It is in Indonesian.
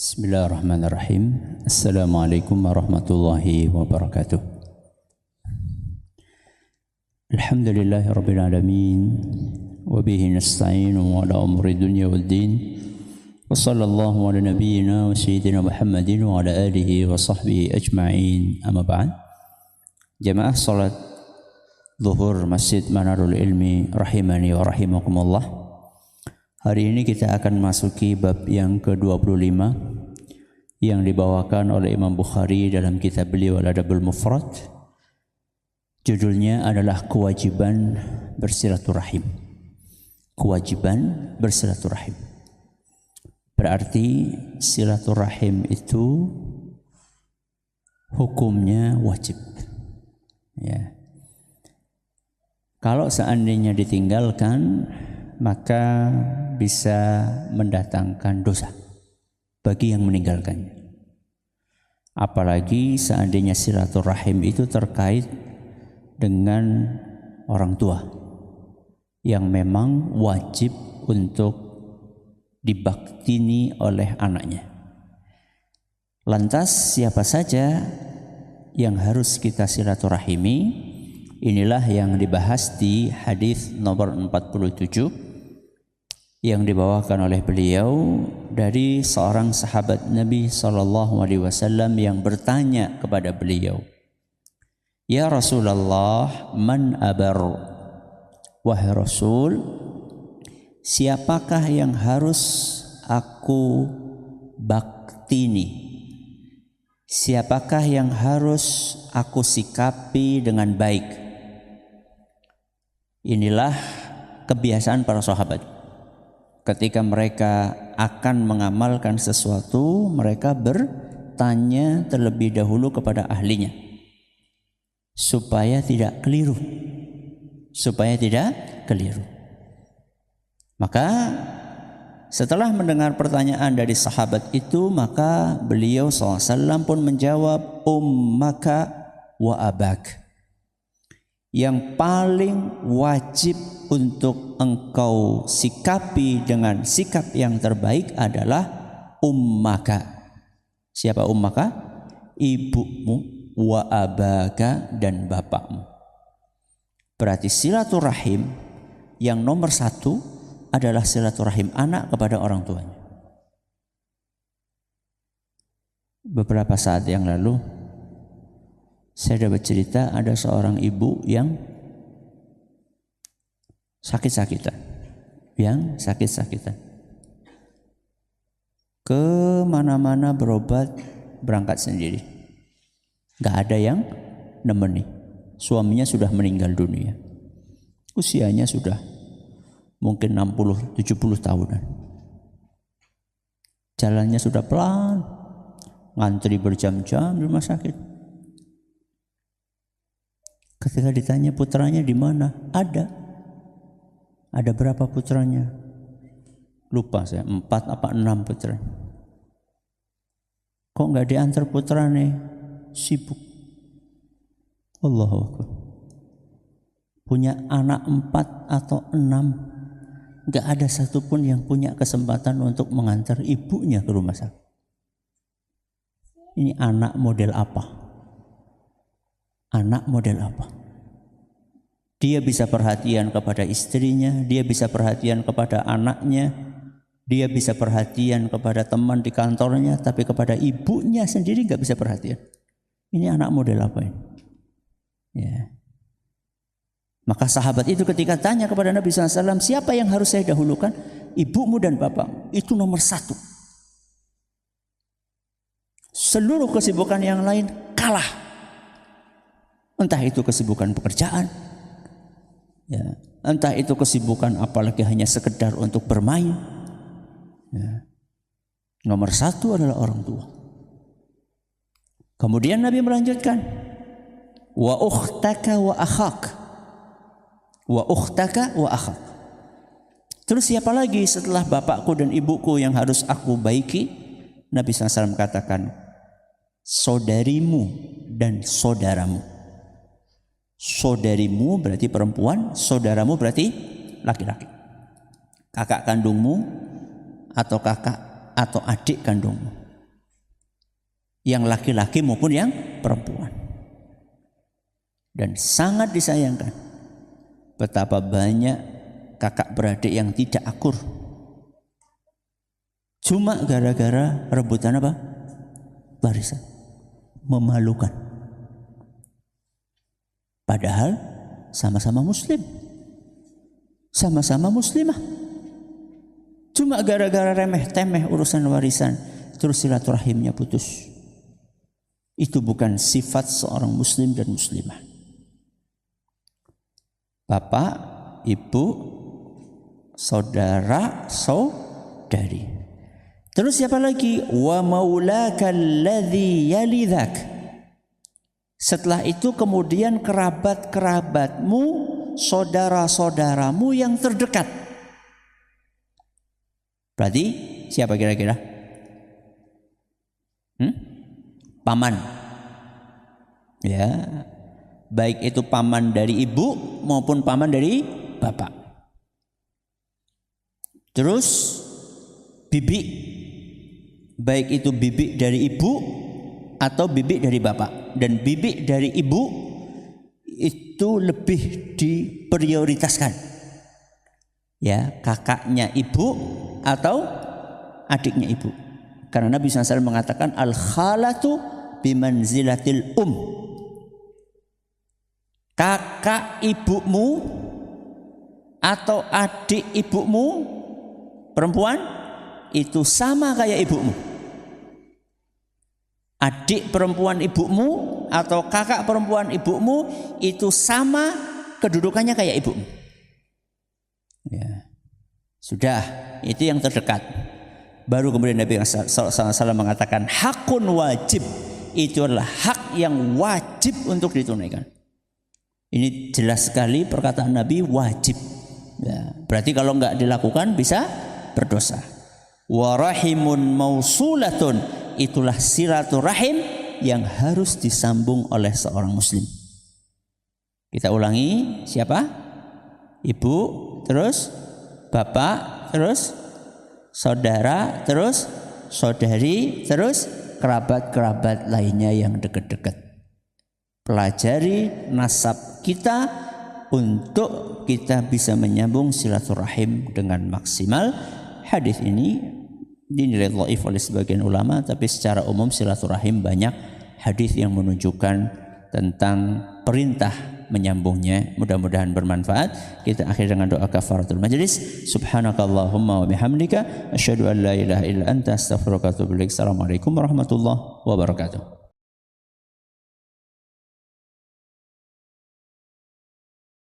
Bismillahirrahmanirrahim. Assalamualaikum warahmatullahi wabarakatuh. Alhamdulillahirabbil alamin wa bihi nasta'inu ala umuri dunya waddin. Wa sallallahu ala nabiyyina wa sayyidina Muhammadin wa ala alihi wa sahbihi ajma'in. Amma ba'd. Jamaah salat zuhur Masjid Manarul Ilmi rahimani wa rahimakumullah. Hari ini kita akan masuki bab yang ke-25 yang dibawakan oleh Imam Bukhari dalam kitab beliau Al-Adabul Mufrad. Judulnya adalah kewajiban bersilaturahim. Kewajiban bersilaturahim. Berarti silaturahim itu hukumnya wajib. Ya. Kalau seandainya ditinggalkan, maka bisa mendatangkan dosa bagi yang meninggalkannya. Apalagi seandainya silaturahim itu terkait dengan orang tua yang memang wajib untuk dibaktini oleh anaknya. Lantas siapa saja yang harus kita silaturahimi? Inilah yang dibahas di hadis nomor 47 yang dibawakan oleh beliau dari seorang sahabat Nabi SAW yang bertanya kepada beliau, "Ya Rasulullah, man abar?" Wahai Rasul, siapakah yang harus aku baktini? Siapakah yang harus aku sikapi dengan baik? Inilah kebiasaan para sahabat. Ketika mereka akan mengamalkan sesuatu, mereka bertanya terlebih dahulu kepada ahlinya supaya tidak keliru. Maka setelah mendengar pertanyaan dari sahabat itu, maka beliau SAW pun menjawab, ummaka wa abak. Yang paling wajib untuk engkau sikapi dengan sikap yang terbaik adalah ummaka. Siapa ummaka? Ibumu, wa abaka, dan bapakmu. Berarti silaturahim yang nomor satu adalah silaturahim anak kepada orang tuanya. Beberapa saat yang lalu saya dapat cerita ada seorang ibu yang sakit-sakitan. Kemana-mana berobat, berangkat sendiri. Gak ada yang nemeni. Suaminya sudah meninggal dunia. Usianya sudah mungkin 60-70 tahunan. Jalannya sudah pelan, ngantri berjam-jam di rumah sakit. Ketika ditanya putranya di mana? Ada berapa putranya? Lupa saya, 4 apa 6 putra. Kok nggak diantar putranya? Sibuk. Allahu Akbar. Punya anak 4 atau 6, nggak ada satupun yang punya kesempatan untuk mengantar ibunya ke rumah sakit. Ini anak model apa? Anak model apa? Dia bisa perhatian kepada istrinya, dia bisa perhatian kepada anaknya, dia bisa perhatian kepada teman di kantornya, tapi kepada ibunya sendiri nggak bisa perhatian. Ini anak model apa ini? Ya. Maka sahabat itu ketika tanya kepada Nabi SAW, siapa yang harus saya dahulukan? Ibumu dan bapakmu. Itu nomor satu. Seluruh kesibukan yang lain kalah. Entah itu kesibukan pekerjaan, ya, entah itu kesibukan apalagi hanya sekedar untuk bermain. Ya. Nomor satu adalah orang tua. Kemudian Nabi melanjutkan, wa ukhtaka wa akhak. Wa ukhtaka wa akhak. Terus siapa lagi setelah bapakku dan ibuku yang harus aku baiki? Nabi SAW katakan, saudarimu dan saudaramu. Saudarimu berarti perempuan, saudaramu berarti laki-laki. Kakak kandungmu atau kakak atau adik kandungmu. yang laki-laki maupun yang perempuan. Dan sangat disayangkan betapa banyak kakak beradik yang tidak akur cuma gara-gara rebutan apa? Warisan. Memalukan. Padahal sama-sama muslim, sama-sama muslimah. Cuma gara-gara remeh-temeh urusan warisan terus silaturahimnya putus. Itu bukan sifat seorang muslim dan muslimah. Bapak, ibu, saudara, saudari. Terus siapa lagi? Wa maulaka alladhi yalidhak. Setelah itu kemudian kerabat-kerabatmu, saudara-saudaramu yang terdekat. Berarti siapa kira-kira? Paman. Ya, baik itu paman dari ibu maupun paman dari bapak. Terus bibi, baik itu bibi dari ibu atau bibi dari bapak. Dan bibi dari ibu itu lebih diprioritaskan. Ya, kakaknya ibu atau adiknya ibu. Karena Nabi SAW mengatakan al-khalatu bimanzilatil kakak ibumu atau adik ibumu perempuan itu sama kayak ibumu. Adik perempuan ibumu atau kakak perempuan ibumu itu sama kedudukannya kayak ibumu. Ya. Sudah, itu yang terdekat. Baru kemudian Nabi SAW mengatakan hakun wajib. Itu adalah hak yang wajib untuk ditunaikan. Ini jelas sekali perkataan Nabi wajib. Ya, berarti kalau enggak dilakukan bisa berdosa. Warahimun mausulatun, itulah silaturahim yang harus disambung oleh seorang muslim. Kita ulangi, siapa? Ibu, terus bapak, terus saudara, terus saudari, terus kerabat-kerabat lainnya yang dekat-dekat. Pelajari nasab kita untuk kita bisa menyambung silaturahim dengan maksimal. Hadis ini dinilai dhaif oleh sebagian ulama, tapi secara umum silaturahim banyak hadis yang menunjukkan tentang perintah menyambungnya. Mudah-mudahan bermanfaat. Kita akhiri dengan doa kafaratul majlis. Subhanakallahumma wa bihamdika asyhadu an la ilaha illa anta astaghfiruka wa atubu ilaik. Assalamualaikum warahmatullahi wabarakatuh.